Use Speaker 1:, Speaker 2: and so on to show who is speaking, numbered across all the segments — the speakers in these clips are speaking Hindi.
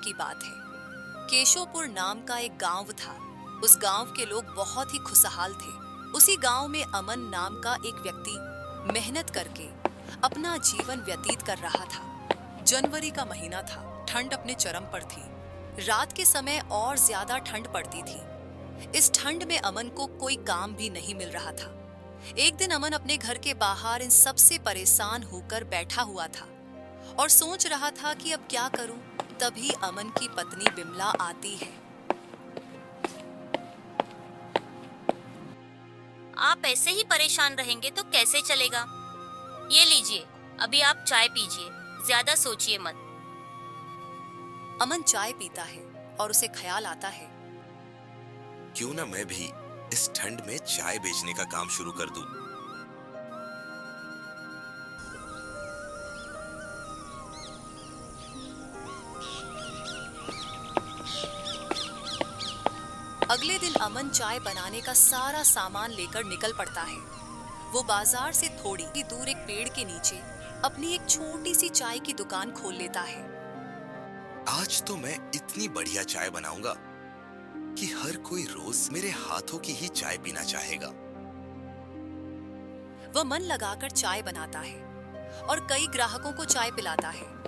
Speaker 1: की बात है। केशवपुर नाम का एक गांव था। उस गांव के लोग बहुत ही खुशहाल थे। उसी गांव में अमन नाम का एक व्यक्ति मेहनत करके अपना जीवन व्यतीत कर रहा था। जनवरी का महीना था। ठंड अपने चरम पर थी। रात के समय और ज्यादा ठंड पड़ती थी। इस ठंड में अमन को कोई काम भी नहीं मिल रहा था। एक दिन अमन अपने घर के बाहर इन सब से परेशान होकर बैठा हुआ था और सोच रहा था कि अब क्या करूं। तभी अमन की पत्नी बिमला आती है।
Speaker 2: आप ऐसे ही परेशान रहेंगे तो कैसे चलेगा? ये लीजिए, अभी आप चाय पीजिए, ज्यादा सोचिए मत।
Speaker 1: अमन चाय पीता है और उसे ख्याल आता है,
Speaker 3: क्यों ना मैं भी इस ठंड में चाय बेचने का काम शुरू कर दूं।
Speaker 1: अगले दिन अमन चाय बनाने का सारा सामान लेकर निकल पड़ता है। वो बाजार से थोड़ी ही दूर एक पेड़ के नीचे अपनी एक छोटी सी चाय की दुकान खोल लेता है।
Speaker 3: आज तो मैं इतनी बढ़िया चाय बनाऊंगा कि हर कोई रोज मेरे हाथों की ही चाय पीना चाहेगा।
Speaker 1: वह मन लगाकर चाय बनाता है और कई ग्राहकों को चाय पिलाता है।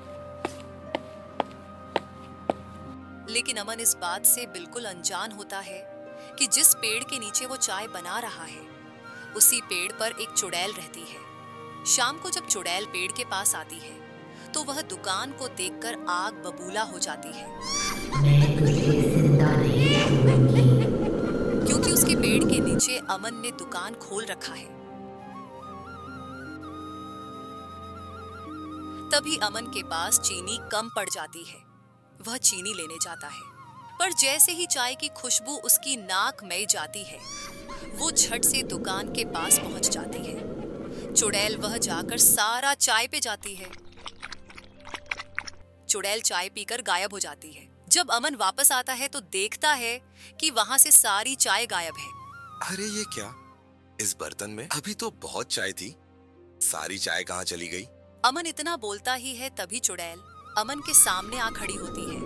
Speaker 1: लेकिन अमन इस बात से बिल्कुल अनजान होता है कि जिस पेड़ के नीचे वो चाय बना रहा है, उसी पेड़ पर एक चुड़ैल रहती है। शाम को जब चुड़ैल पेड़ के पास आती है, तो वह दुकान को देखकर आग बबूला हो जाती है।
Speaker 4: मैं तुझे जिंदा नहीं छोड़ूंगी।
Speaker 1: क्योंकि उसके पेड़ के नीचे अमन ने दुकान खोल रखा है। तभी अमन के पास चीनी कम पड़ जाती है। वह चीनी लेने जाता है, पर जैसे ही चाय की खुशबू उसकी नाक में जाती है, वो झट से दुकान के पास पहुंच जाती है। चुड़ैल वह जाकर सारा चाय पे जाती है। चुड़ैल चाय पीकर गायब हो जाती है। जब अमन वापस आता है तो देखता है कि वहां से सारी चाय गायब है।
Speaker 3: अरे ये क्या? इस बर्तन में अभी तो बहुत चाय थी। सारी चाय कहाँ चली गई?
Speaker 1: अमन इतना बोलता ही है, तभी चुड़ैल अमन के सामने आ खड़ी होती है।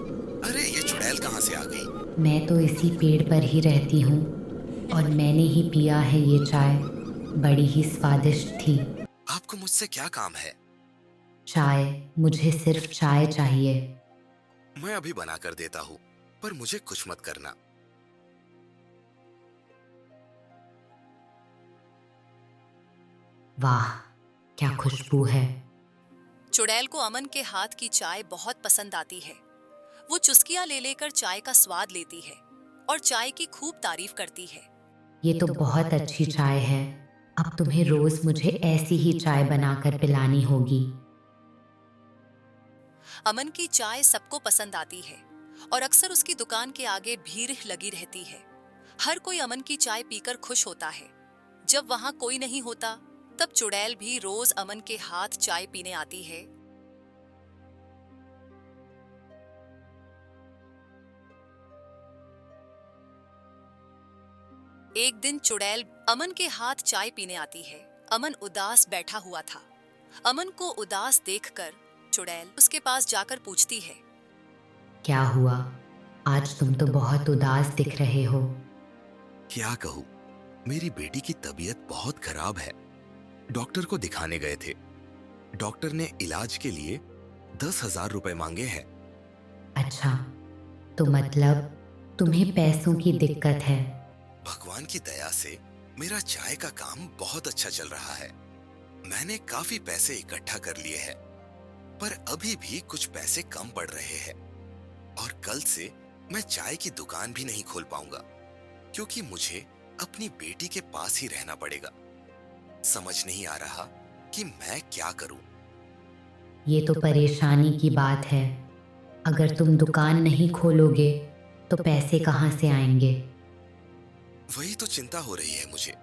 Speaker 3: अरे ये चुड़ैल कहाँ से आ गई?
Speaker 4: मैं तो इसी पेड़ पर ही रहती हूँ और मैंने ही पिया है ये चाय। बड़ी ही स्वादिष्ट थी।
Speaker 3: आपको मुझसे क्या काम है?
Speaker 4: चाय, मुझे सिर्फ चाय चाहिए।
Speaker 3: मैं अभी बना कर देता हूँ, पर मुझे कुछ मत करना।
Speaker 4: वाह, क्या खुशबू है।
Speaker 1: चुड़ैल को अमन के हाथ की चाय बहुत पसंद आती है। वो चुस्कियां ले लेकर चाय का स्वाद लेती है और चाय की खूब तारीफ करती है।
Speaker 4: ये तो बहुत अच्छी चाय है। अब तुम्हें रोज मुझे ऐसी ही चाय बनाकर पिलानी होगी।
Speaker 1: अमन की चाय सबको पसंद आती है और अक्सर उसकी दुकान के आगे भीड़ लगी रहती है। हर कोई अमन की चाय पीकर खुश होता है। जब वहां कोई नहीं होता, तब चुड़ैल भी रोज अमन के हाथ चाय पीने आती है। एक दिन चुड़ैल अमन के हाथ चाय पीने आती है। अमन उदास बैठा हुआ था। अमन को उदास देखकर चुड़ैल उसके पास जाकर पूछती है,
Speaker 4: क्या हुआ? आज तुम तो बहुत उदास दिख रहे हो।
Speaker 3: क्या कहूँ, मेरी बेटी की तबीयत बहुत खराब है। डॉक्टर को दिखाने गए थे। डॉक्टर ने इलाज के लिए 10,000 रुपए मांगे हैं।
Speaker 4: अच्छा, तो मतलब तुम्हें पैसों की दिक्कत है।
Speaker 3: भगवान की दया से मेरा चाय का काम बहुत अच्छा चल रहा है। मैंने काफी पैसे इकट्ठा कर लिए हैं, पर अभी भी कुछ पैसे कम पड़ रहे हैं और कल से मैं चाय की दुकान भी नहीं खोल पाऊंगा, क्योंकि मुझे अपनी बेटी के पास ही रहना पड़ेगा। समझ नहीं आ रहा कि मैं क्या करूं।
Speaker 4: ये तो परेशानी की बात है। अगर तुम दुकान नहीं खोलोगे तो पैसे कहाँ से आएंगे?
Speaker 3: वही तो चिंता हो रही है मुझे।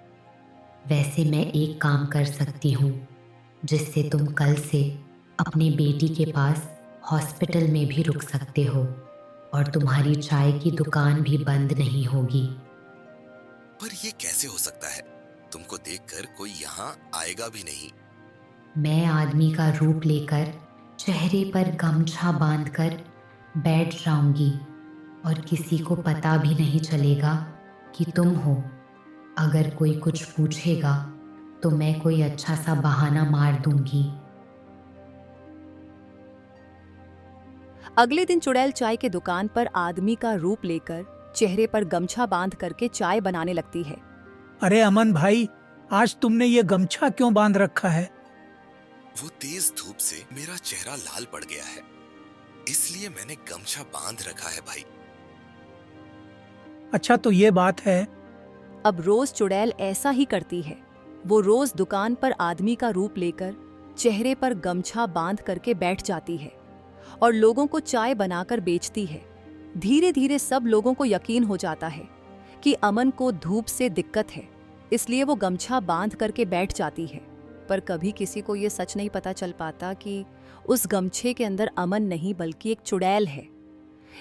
Speaker 4: वैसे मैं एक काम कर सकती हूँ, जिससे तुम कल से अपनी बेटी के पास हॉस्पिटल में भी रुक सकते हो और तुम्हारी चाय की दुकान भी बंद नहीं होगी।
Speaker 3: पर ये कैसे हो सकता है? तुमको देखकर कोई यहाँ आएगा भी नहीं।
Speaker 4: मैं आदमी का रूप लेकर, चेहरे पर गमछा बांधकर बैठ जाऊंगी और किसी को पता भी नहीं चलेगा कि तुम हो। अगर कोई कुछ पूछेगा तो मैं कोई अच्छा सा बहाना मार दूंगी।
Speaker 1: अगले दिन चुड़ैल चाय के दुकान पर आदमी का रूप लेकर चेहरे पर गमछा बांध करके चाय बनाने लगती है।
Speaker 5: अरे अमन भाई, आज तुमने ये गमछा क्यों बांध रखा है?
Speaker 3: वो तेज धूप से मेरा चेहरा लाल पड़ गया है, इसलिए मैंने गमछा बांध रखा है भाई।
Speaker 5: अच्छा तो ये बात है।
Speaker 1: अब रोज चुड़ैल ऐसा ही करती है। वो रोज दुकान पर आदमी का रूप लेकर चेहरे पर गमछा बांध करके बैठ जाती है और लोगों को चाय बनाकर बेचती है। धीरे धीरे सब लोगों को यकीन हो जाता है कि अमन को धूप से दिक्कत है, इसलिए वो गमछा बांध करके बैठ जाती है। पर कभी किसी को ये सच नहीं पता चल पाता कि उस गमछे के अंदर अमन नहीं बल्कि एक चुड़ैल है।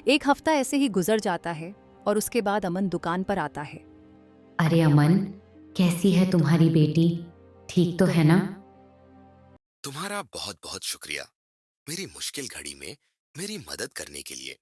Speaker 1: एक हफ्ता ऐसे ही गुजर जाता है और उसके बाद अमन दुकान पर आता है।
Speaker 4: अरे अमन, कैसी है तुम्हारी बेटी? ठीक तो है ना?
Speaker 3: तुम्हारा बहुत बहुत शुक्रिया मेरी मुश्किल घड़ी में मेरी मदद करने के लिए।